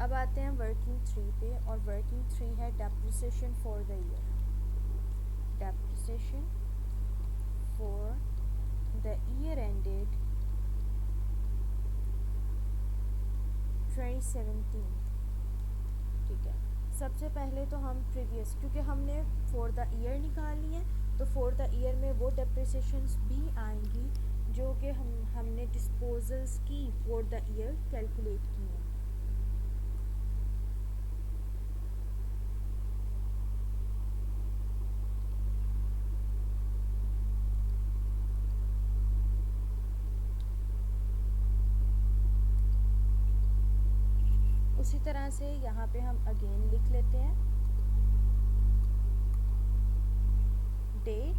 अब आते हैं वर्किंग 3 पे, और वर्किंग 3 है depreciation for the year. Depreciation for the year ended 2017। ठीक है, सबसे पहले तो हम प्रीवियस, क्योंकि हमने फॉर द ईयर निकालनी है, तो फॉर द ईयर में वो डेप्रिसिएशंस भी आएंगी जो कि हमने डिस्पोजल्स की फॉर द ईयर कैलकुलेट की हैं। उसी तरह से यहाँ पे हम अगेन लिख लेते हैं डेट,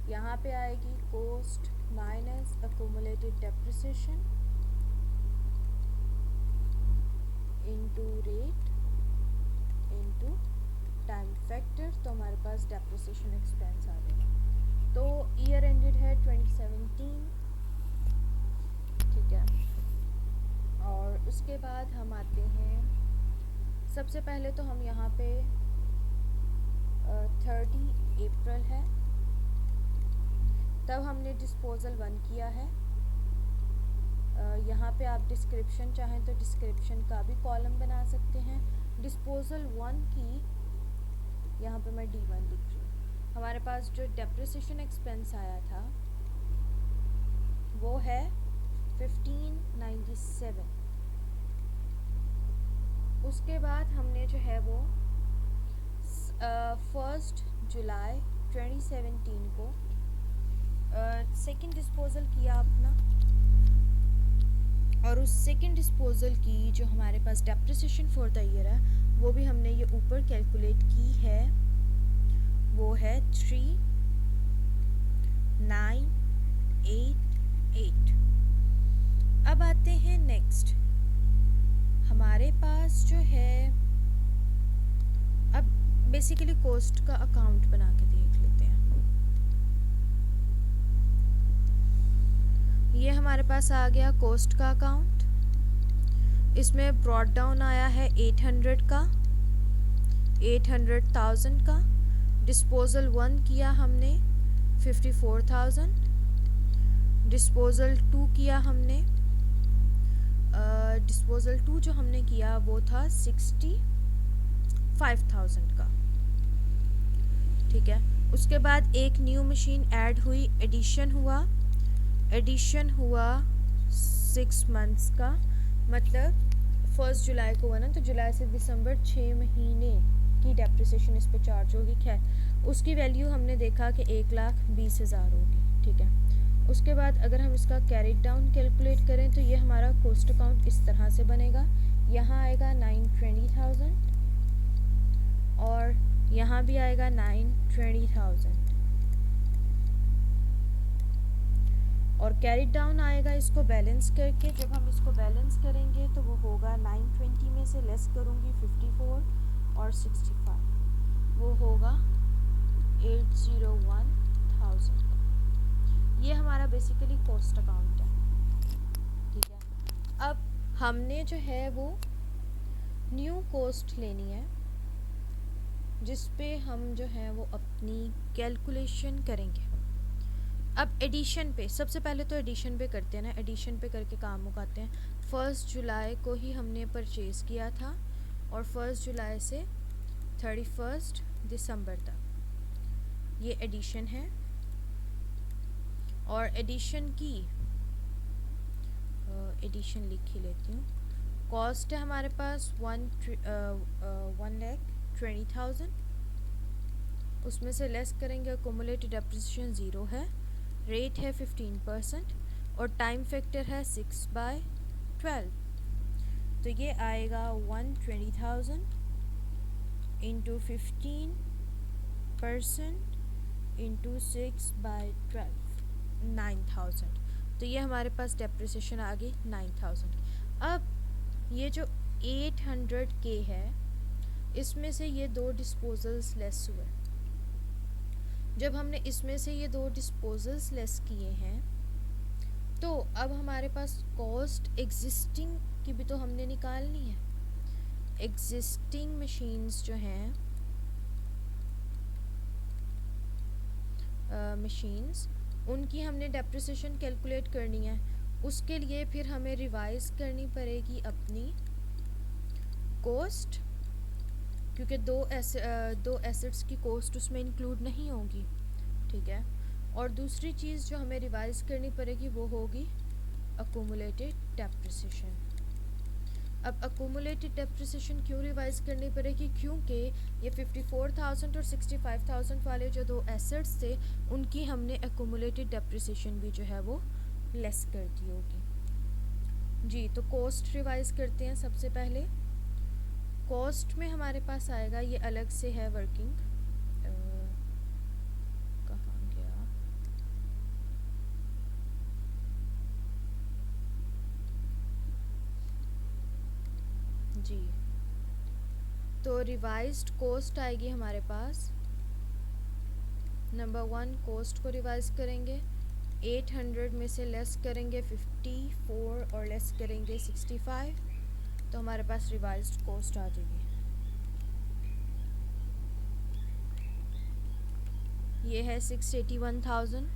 यहाँ पे आएगी cost minus accumulated depreciation into rate into time factor, तो हमारे पास डेप्रिसिएशन एक्सपेंस आ जाएगा। तो ईयर एंडेड है 2017, ठीक है। और उसके बाद हम आते हैं, सबसे पहले तो हम यहाँ पे 30 अप्रैल है, तब हमने डिस्पोजल 1 किया है। यहाँ पे आप डिस्क्रिप्शन चाहें तो डिस्क्रिप्शन का भी कॉलम बना सकते हैं। डिस्पोजल 1 की यहाँ पे मैं D1 लिख रही हूँ। हमारे पास जो डेप्रिसिएशन एक्सपेंस आया था वो है 1597। उसके बाद हमने जो है वो 1 जुलाई 2017 को सेकंड डिस्पोजल किया अपना, और उस सेकंड डिस्पोजल की जो हमारे पास डेप्रिसिएशन फॉर द ईयर है वो भी हमने ये ऊपर कैलकुलेट की है, वो है 3988। अब आते हैं नेक्स्ट, हमारे पास जो है, अब बेसिकली कॉस्ट का अकाउंट बना के देख लेते हैं। ये हमारे पास आ गया कॉस्ट का अकाउंट, इसमें ब्रॉट डाउन आया है 800 का, 800,000 का। डिस्पोजल 1 किया हमने 54,000, डिस्पोजल 2 किया हमने, डिस्पोजल 2 जो हमने किया वो था 65,000 का, ठीक है। उसके बाद एक न्यू मशीन ऐड हुई, एडिशन हुआ 6 मंथ्स का, मतलब 1 जुलाई को हुआ ना, तो जुलाई से दिसंबर 6 महीने की डेप्रिसिएशन इस पे चार्ज होगी। खैर, उसकी वैल्यू हमने देखा कि 1,20,000 होगी, ठीक है। उसके बाद अगर हम इसका कैरी डाउन कैलकुलेट करें तो ये हमारा कॉस्ट अकाउंट इस तरह से बनेगा। यहाँ आएगा 920,000 और यहाँ भी आएगा 920,000, और कैरी डाउन आएगा इसको बैलेंस करके। जब हम इसको बैलेंस करेंगे तो वो होगा 920 में से लेस करूँगी 54 और 65, वो होगा 801,000। ये हमारा बेसिकली कॉस्ट अकाउंट है, ठीक है। अब हमने जो है वो न्यू कॉस्ट लेनी है जिस पे हम जो है वो अपनी कैलकुलेशन करेंगे। अब एडिशन पे, सबसे पहले तो एडिशन पे करते हैं ना, एडिशन पे करके काम मुकाते हैं। 1 जुलाई को ही हमने परचेज़ किया था और 1 जुलाई से 31 दिसंबर तक ये एडिशन है। और एडिशन की एडिशन लिख ही लेती हूँ। कॉस्ट है हमारे पास 1,20,000, उसमें से लेस करेंगे अक्यूमुलेटेड डेप्रिसिएशन 0 है, रेट है 15% और टाइम फैक्टर है 6/12। तो ये आएगा 120,000 इंटू 15% इंटू 6/12, 9,000। तो ये हमारे पास डेप्रिसिएशन आ गई 9,000। अब ये जो 800K है इसमें से ये 2 डिस्पोजल्स लेस हुए। जब हमने इसमें से ये 2 डिस्पोजल्स लेस किए हैं तो अब हमारे पास कॉस्ट एग्जिस्टिंग की भी तो हमने निकालनी है। एग्जिस्टिंग मशीन्स जो हैं मशीन्स, उनकी हमने डेप्रिसिएशन कैलकुलेट करनी है। उसके लिए फिर हमें रिवाइज करनी पड़ेगी अपनी कॉस्ट, क्योंकि दो एसेट्स की कॉस्ट उसमें इंक्लूड नहीं होगी, ठीक है। और दूसरी चीज़ जो हमें रिवाइज करनी पड़ेगी वो होगी अक्यूमुलेटेड डेप्रिसिएशन। अब अक्यूमुलेटेड डेप्रिसिएशन क्यों रिवाइज करनी पड़ेगी? क्योंकि ये 54,000 और 65,000 वाले जो दो एसेट्स थे उनकी हमने अक्यूमुलेटेड डेप्रिसिएशन भी जो है वो लेस कर दी होगी। जी, तो कॉस्ट रिवाइज करते हैं। सबसे पहले कॉस्ट में हमारे पास आएगा, ये अलग से है वर्किंग, कहाँ गया, जी। तो रिवाइज्ड कॉस्ट आएगी हमारे पास, नंबर 1 कॉस्ट को रिवाइज करेंगे, 800 में से लेस करेंगे 54 और लेस करेंगे 65, तो हमारे पास रिवाइज्ड कॉस्ट आ जाएगी। ये है 681,000।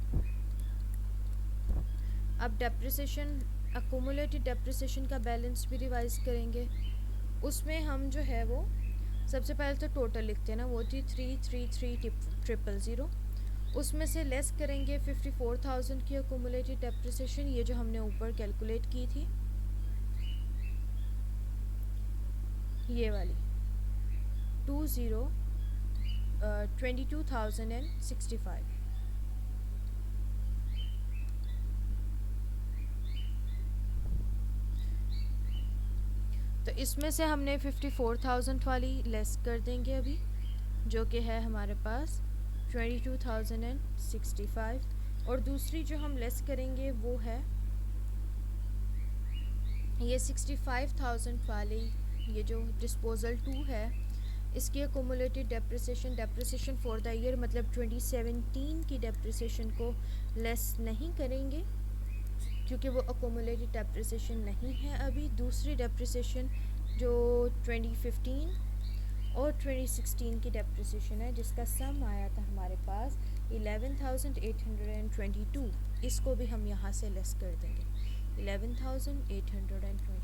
अब डेप्रिसिएशन, अक्यूमुलेटेड डेप्रिसिएशन का बैलेंस भी रिवाइज करेंगे। उसमें हम जो है वो सबसे पहले तो टोटल लिखते हैं ना, वो थी 333,000। उसमें से लेस करेंगे 54,000 की अक्यूमुलेटेड डेप्रिसिएशन, ये जो हमने ऊपर कैलकुलेट की थी, ये वाली 22,065। तो इसमें से हमने 54,000 वाली लेस कर देंगे अभी, जो कि है हमारे पास 22,065। और दूसरी जो हम लेस करेंगे वो है ये 65,000 वाली, ये जो डिस्पोजल 2 है, इसकी accumulated depreciation for the year, मतलब 2017 की डेप्रिसिएशन को लेस नहीं करेंगे क्योंकि वो अक्यूमुलेटेड डेप्रिसिएशन नहीं है अभी। दूसरी डेप्रिसिएशन जो 2015 और 2016 की डेप्रिसिएशन है, जिसका सम आया था हमारे पास 11,822, इसको भी हम यहाँ से लेस कर देंगे 11,822।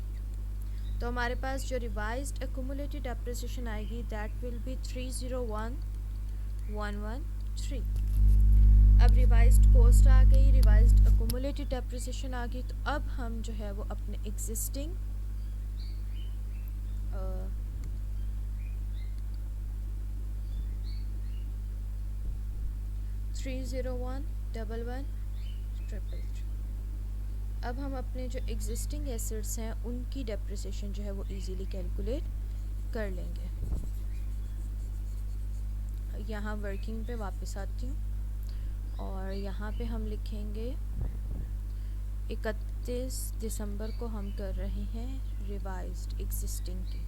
तो हमारे पास जो रिवाइज्ड अक्यूमुलेटेड डेप्रिसिएशन आएगी दैट विल बी 301,113। अब रिवाइज्ड कॉस्ट आ गई, रिवाइज्ड अक्यूमुलेटेड डेप्रिसिएशन आ गई। तो अब हम जो है वो अपने एग्जिस्टिंग 301,113, अब हम अपने जो एग्जिस्टिंग एसेट्स हैं उनकी डेप्रिसिएशन जो है वो इजीली कैलकुलेट कर लेंगे। यहाँ वर्किंग पे वापस आती हूँ और यहाँ पे हम लिखेंगे 31 दिसंबर को हम कर रहे हैं रिवाइज्ड एग्जिस्टिंग की।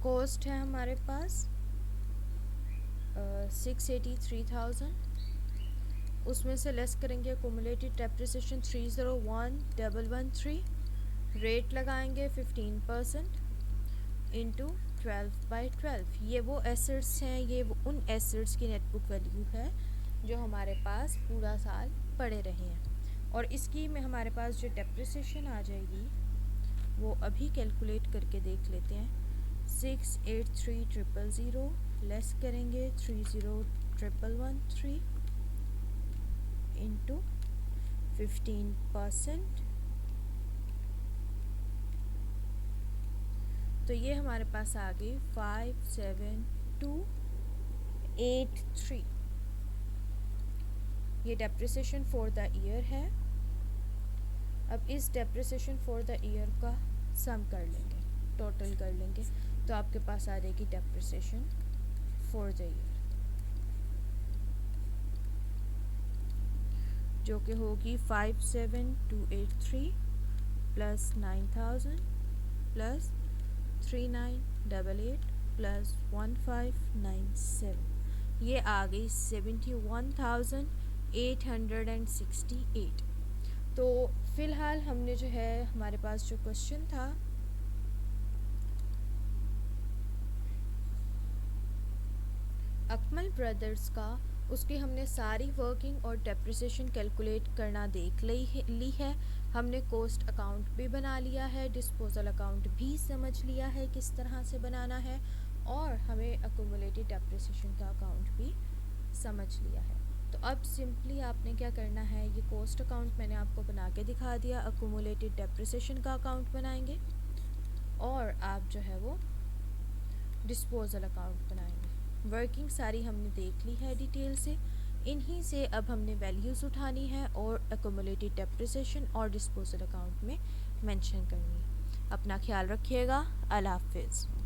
कॉस्ट है हमारे पास 683,000, उसमें से लेस करेंगे अक्यूमुलेटेड डेप्रिसिएशन 301,113, रेट लगाएंगे 15% इंटू 12/12। ये वो एसेट्स हैं, ये वो उन एसेट्स की नेट बुक वैल्यू है जो हमारे पास पूरा साल पड़े रहे हैं। और इसकी में हमारे पास जो डेप्रिसिएशन आ जाएगी वो अभी कैलकुलेट करके देख लेते हैं। 683,000 लेस करेंगे 30,113 इंटू 15%, तो ये हमारे पास आ गई 57283। ये डेप्रिसिएशन फॉर द ईयर है। अब इस डेप्रिसिएशन फॉर द ईयर का सम कर लेंगे, टोटल कर लेंगे, तो आपके पास आ जाएगी डेप्रिसिएशन फॉर द ईयर, जो कि होगी 57283 प्लस 9,000 प्लस 3988 प्लस 1597, ये आ गई 71,000 868। तो फ़िलहाल हमने जो है हमारे पास जो क्वेश्चन था अकमल ब्रदर्स का, उसकी हमने सारी वर्किंग और डेप्रिसिएशन कैलकुलेट करना देख ली है। हमने कॉस्ट अकाउंट भी बना लिया है, डिस्पोजल अकाउंट भी समझ लिया है किस तरह से बनाना है, और हमें अक्यूमुलेटेड डेप्रिसिएशन का अकाउंट भी समझ लिया है। तो अब सिंपली आपने क्या करना है, ये कॉस्ट अकाउंट मैंने आपको बना के दिखा दिया, अक्यूमुलेटेड डेप्रिसिएशन का अकाउंट बनाएंगे और आप जो है वो डिस्पोजल अकाउंट बनाएंगे। वर्किंग सारी हमने देख ली है डिटेल से, इन्हीं से अब हमने वैल्यूज़ उठानी है और अक्यूमुलेटेड डेप्रिसिएशन और डिस्पोजल अकाउंट में मेंशन करनी है। अपना ख्याल रखिएगा। अल्लाह हाफिज़।